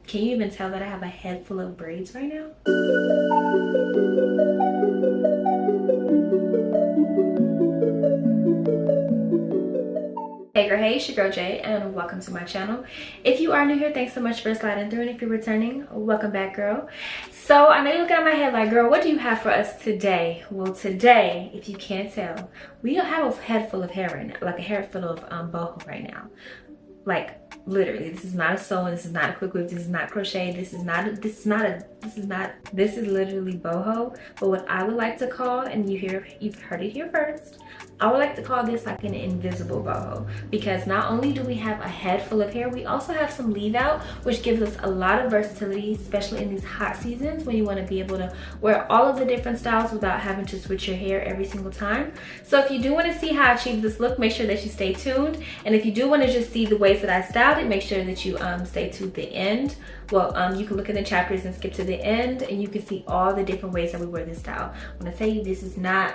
Can you even tell that I have a head full of braids right now? Hey girl, hey, it's your girl Jay, and welcome to my channel. If you are new here, thanks so much for sliding through, and if you're returning, welcome back, girl. So I know you're looking at my head like, girl, what do you have for us today? Well, today, if you can't tell, we have a head full of hair right now, like a hair full of boho right now. Like literally, this is not a sewing, this is not a quick whip, this is not crochet, this is literally boho. But what I would like to call, and you've heard it here first, I would like to call this like an invisible boho, because not only do we have a head full of hair, we also have some leave out, which gives us a lot of versatility, especially in these hot seasons when you want to be able to wear all of the different styles without having to switch your hair every single time. So if you do want to see how I achieve this look, make sure that you stay tuned. And if you do want to just see the ways that I styled it, make sure that you stay to the end. Well, you can look in the chapters and skip to the end, and you can see all the different ways that we wear this style. When I tell you this is not,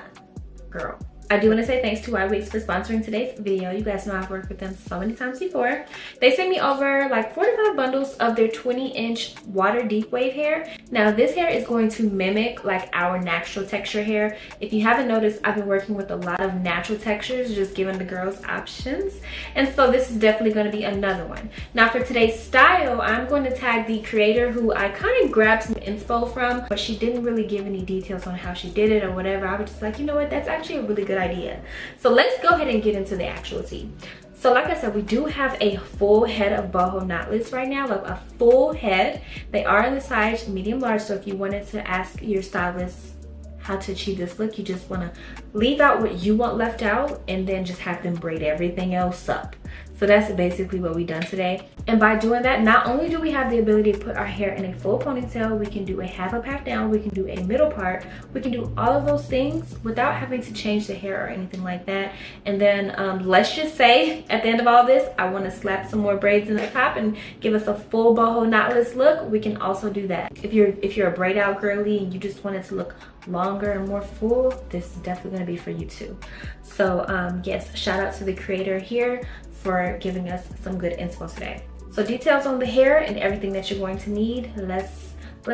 girl. I do want to say thanks to Ywigs for sponsoring today's video. You guys know I've worked with them so many times before. They sent me over like 45 bundles of their 20-inch water deep wave hair. Now this hair is going to mimic like our natural texture hair. If you haven't noticed, I've been working with a lot of natural textures, just giving the girls options. And so this is definitely going to be another one. Now for today's style, I'm going to tag the creator who I kind of grabbed some inspo from, but she didn't really give any details on how she did it or whatever. I was just like, you know what, that's actually a really good idea. So let's go ahead and get into the actual tea. So like I said, we do have a full head of boho knotless right now, like a full head. They are in the size medium large, so if you wanted to ask your stylist how to achieve this look, you just want to leave out what you want left out and then just have them braid everything else up. So that's basically what we've done today. And by doing that, not only do we have the ability to put our hair in a full ponytail, we can do a half up, half down, we can do a middle part, we can do all of those things without having to change the hair or anything like that. And then let's just say at the end of all this, I want to slap some more braids in the top and give us a full boho knotless look. We can also do that. If you're a braid out girly and you just want it to look longer and more full, this is definitely going to be for you too. So yes, shout out to the creator here for giving us some good inspo today. So details on the hair and everything that you're going to need, let's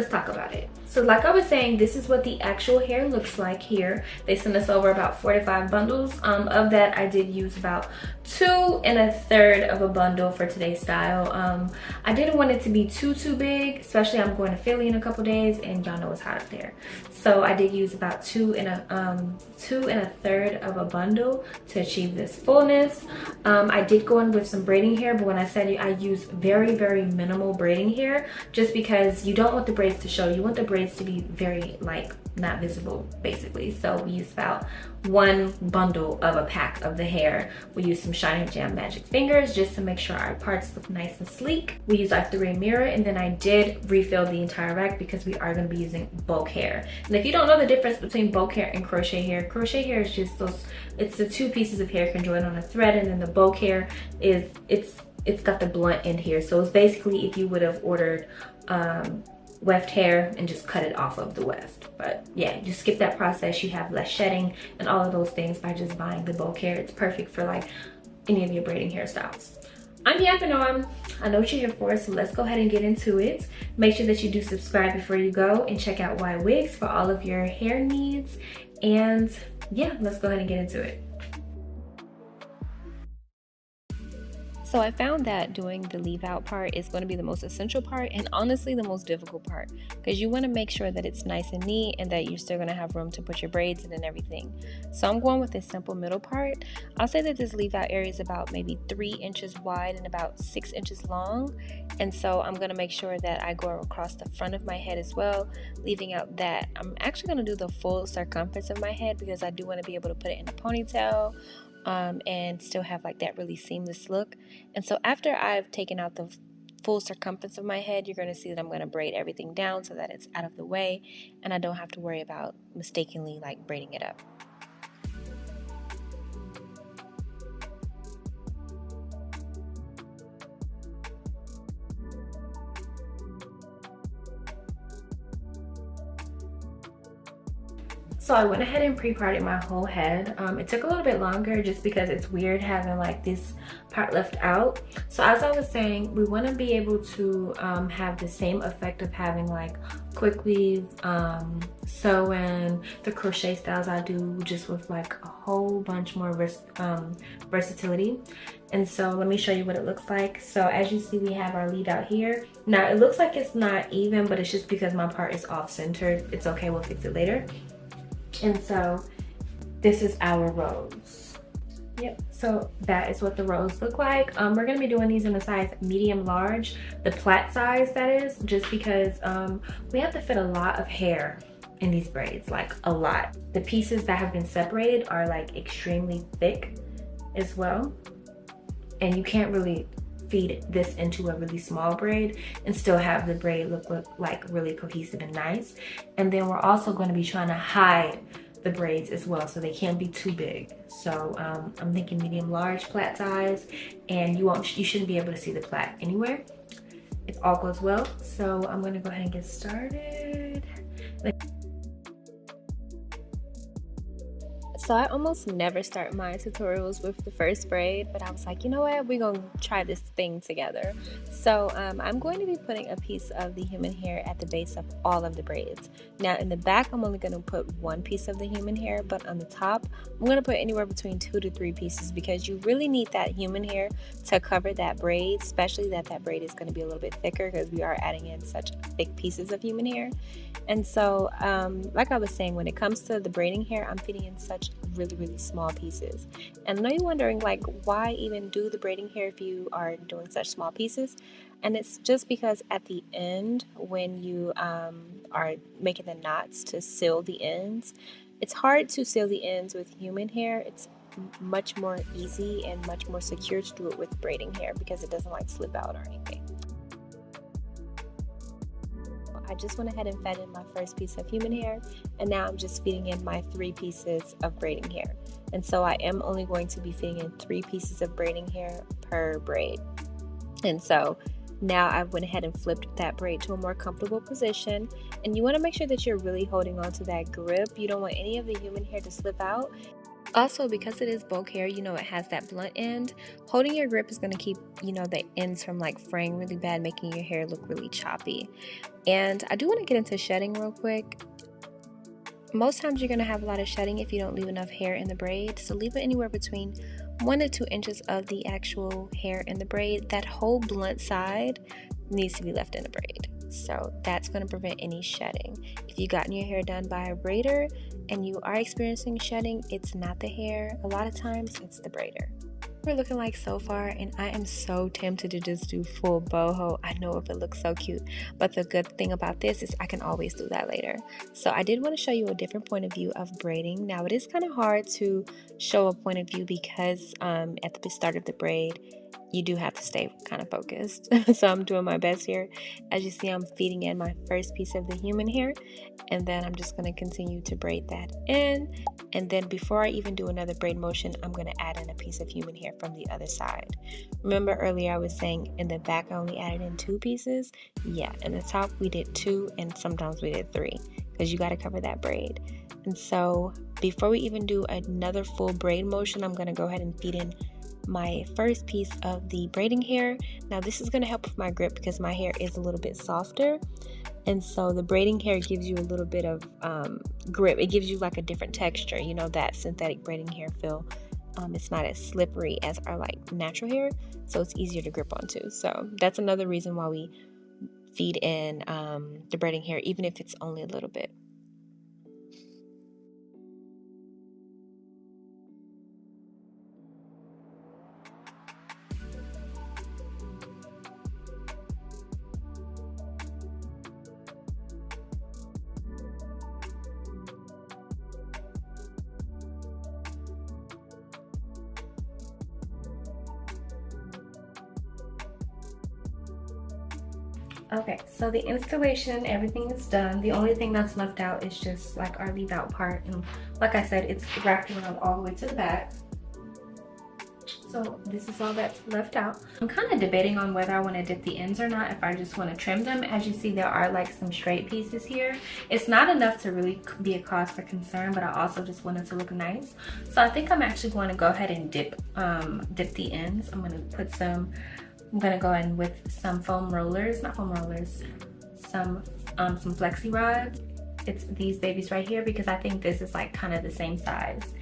talk about it. So like I was saying, this is what the actual hair looks like here. They sent us over about 45 bundles. Of that, I did use about 2 1/3 of a bundle for today's style. I didn't want it to be too big, especially I'm going to Philly in a couple days and y'all know it's hot up there. So I did use about 2 1/3 of a bundle to achieve this fullness. I did go in with some braiding hair, but when I said I use very minimal braiding hair, just because you don't want the braids to show. You want the braids to be very like not visible basically. So we used about 1 bundle of a pack of the hair. We used some Shiny Jam Magic Fingers just to make sure our parts look nice and sleek. We used our 3-way mirror, and then I did refill the entire rack because we are going to be using bulk hair. And if you don't know the difference between bulk hair and crochet hair is just it's the 2 pieces of hair conjoined on a thread, and then the bulk hair is it's got the blunt end here. So it's basically if you would have ordered weft hair and just cut it off of the weft. But yeah, you skip that process, you have less shedding and all of those things by just buying the bulk hair. It's perfect for like any of your braiding hairstyles. I'm yapping on. I know what you're here for, so let's go ahead and get into it. Make sure that you do subscribe before you go, and check out Ywigs for all of your hair needs. And yeah, let's go ahead and get into it. So I found that doing the leave out part is going to be the most essential part, and honestly the most difficult part, because you want to make sure that it's nice and neat and that you're still going to have room to put your braids in and everything. So I'm going with this simple middle part. I'll say that this leave out area is about maybe 3 inches wide and about 6 inches long, and so I'm going to make sure that I go across the front of my head as well, leaving out that. I'm actually going to do the full circumference of my head because I do want to be able to put it in a ponytail and still have like that really seamless look. And so after I've taken out the full circumference of my head, you're going to see that I'm going to braid everything down so that it's out of the way and I don't have to worry about mistakenly like braiding it up. So I went ahead and pre-parted my whole head. It took a little bit longer just because it's weird having like this part left out. So as I was saying, we want to be able to have the same effect of having like quick weave, sew in, the crochet styles I do, just with like a whole bunch more versatility. And so let me show you what it looks like. So as you see, we have our lead out here. Now it looks like it's not even, but it's just because my part is off centered. It's okay, we'll fix it later. And so this is our rows. Yep, so that is what the rows look like. We're gonna be doing these in a size medium large, the plait size that is, just because we have to fit a lot of hair in these braids, like a lot. The pieces that have been separated are like extremely thick as well. And you can't really feed this into a really small braid and still have the braid look like really cohesive and nice. And then we're also going to be trying to hide the braids as well, so they can't be too big. So I'm thinking medium large plait size, and you shouldn't be able to see the plait anywhere if all goes well. So I'm going to go ahead and get started. So I almost never start my tutorials with the first braid, but I was like, you know what, we're gonna try this thing together. So I'm going to be putting a piece of the human hair at the base of all of the braids. Now in the back, I'm only gonna put one piece of the human hair, but on the top, I'm gonna put anywhere between 2 to 3 pieces, because you really need that human hair to cover that braid, especially that braid is gonna be a little bit thicker because we are adding in such thick pieces of human hair. And so like I was saying, when it comes to the braiding hair, I'm feeding in such really small pieces. And I know you're wondering, like, why even do the braiding hair if you are doing such small pieces? And it's just because at the end, when you are making the knots to seal the ends, it's hard to seal the ends with human hair. It's much more easy and much more secure to do it with braiding hair because it doesn't like slip out or anything. I just went ahead and fed in my first piece of human hair, and now I'm just feeding in my 3 pieces of braiding hair. And so I am only going to be feeding in 3 pieces of braiding hair per braid. And so now I went ahead and flipped that braid to a more comfortable position, and you want to make sure that you're really holding on to that grip. You don't want any of the human hair to slip out. Also, because it is bulk hair, you know, it has that blunt end. Holding your grip is going to keep, you know, the ends from like fraying really bad, making your hair look really choppy. And I do want to get into shedding real quick. Most times you're going to have a lot of shedding if you don't leave enough hair in the braid. So leave it anywhere between 1 to 2 inches of the actual hair in the braid. That whole blunt side needs to be left in the braid. So that's going to prevent any shedding. If you've gotten your hair done by a braider and you are experiencing shedding, it's not the hair. A lot of times it's the braider. We're looking like so far, and I am so tempted to just do full boho. I know if it looks so cute, but the good thing about this is I can always do that later. So I did want to show you a different point of view of braiding. Now it is kind of hard to show a point of view because at the start of the braid you do have to stay kind of focused. So I'm doing my best here. As you see, I'm feeding in my first piece of the human hair, and then I'm just going to continue to braid that in. And then before I even do another braid motion, I'm going to add in a piece of human hair from the other side. Remember earlier I was saying in the back I only added in 2 pieces? Yeah, in the top we did 2, and sometimes we did 3, because you got to cover that braid. And so before we even do another full braid motion, I'm going to go ahead and feed in my first piece of the braiding hair. Now this is going to help with my grip because my hair is a little bit softer, and so the braiding hair gives you a little bit of grip. It gives you like a different texture, you know, that synthetic braiding hair feel. It's not as slippery as our like natural hair, so it's easier to grip onto. So that's another reason why we feed in the braiding hair, even if it's only a little bit. Okay, so the installation, everything is done. The only thing that's left out is just like our leave out part, and like I said, it's wrapped around all the way to the back. So this is all that's left out. I'm kind of debating on whether I want to dip the ends or not, if I just want to trim them. As you see, there are like some straight pieces here. It's not enough to really be a cause for concern, but I also just want it to look nice. So I think I'm actually going to go ahead and dip the ends. I'm going to go in with some foam rollers, not foam rollers, some flexi rods. It's these babies right here, because I think this is like kind of the same size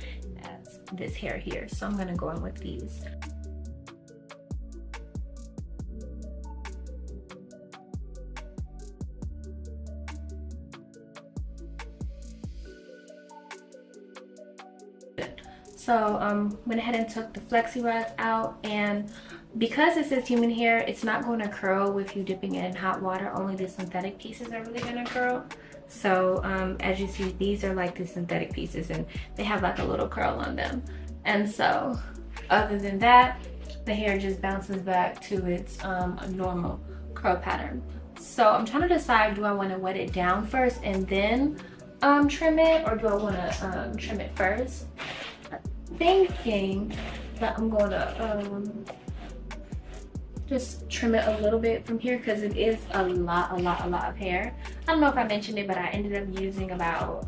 as this hair here. So I'm gonna go in with these. So went ahead and took the flexi rods out, and because this is human hair, it's not going to curl with you dipping it in hot water. Only the synthetic pieces are really going to curl. So as you see, these are like the synthetic pieces, and they have like a little curl on them. And so other than that, the hair just bounces back to its normal curl pattern. So I'm trying to decide, do I want to wet it down first and then trim it, or do I want to trim it first? Thinking that I'm going to just trim it a little bit from here, because it is a lot of hair. I don't know if I mentioned it, but I ended up using about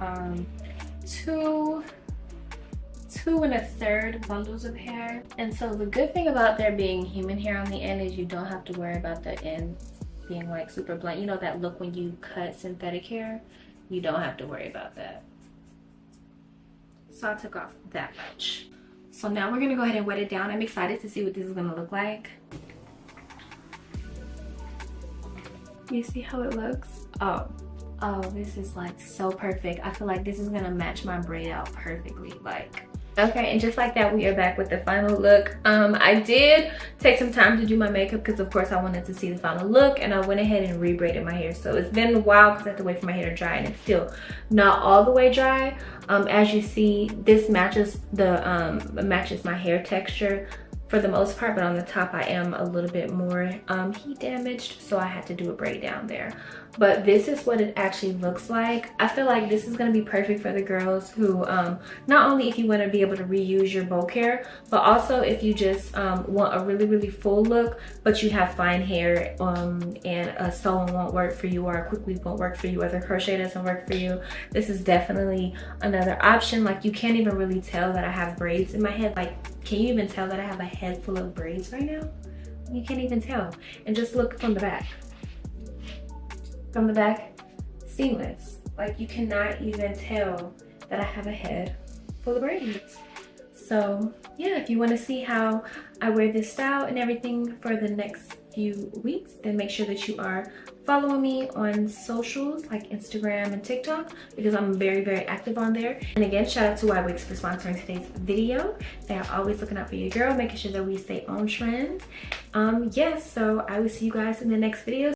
2 1/3 bundles of hair. And so the good thing about there being human hair on the end is you don't have to worry about the ends being like super blunt. You know that look when you cut synthetic hair? You don't have to worry about that. So I took off that much. So now we're gonna go ahead and wet it down. I'm excited to see what this is gonna look like. You see how it looks? Oh, this is like so perfect. I feel like this is gonna match my braid out perfectly. Like, okay, and just like that, we are back with the final look. I did take some time to do my makeup because of course I wanted to see the final look, and I went ahead and re-braided my hair. So it's been a while because I have to wait for my hair to dry, and it's still not all the way dry. As you see, this matches my hair texture for the most part, but on the top I am a little bit more heat damaged, so I had to do a braid down there. But this is what it actually looks like. I feel like this is going to be perfect for the girls who not only if you want to be able to reuse your bow hair, but also if you just want a really full look, but you have fine hair and a sewing won't work for you, or a quick weave won't work for you, or the crochet doesn't work for you. This is definitely another option. Like, you can't even really tell that I have braids in my head. Like, can you even tell that I have a head full of braids right now? You can't even tell. And just look from the back. From the back, seamless. Like, you cannot even tell that I have a head full of braids. So yeah, if you want to see how I wear this style and everything for the next few weeks, then make sure that you are following me on socials like Instagram and TikTok, because I'm very active on there. And again, shout out to Ywigs for sponsoring today's video. They are always looking out for your girl, making sure that we stay on trend. Yes, so I will see you guys in the next video.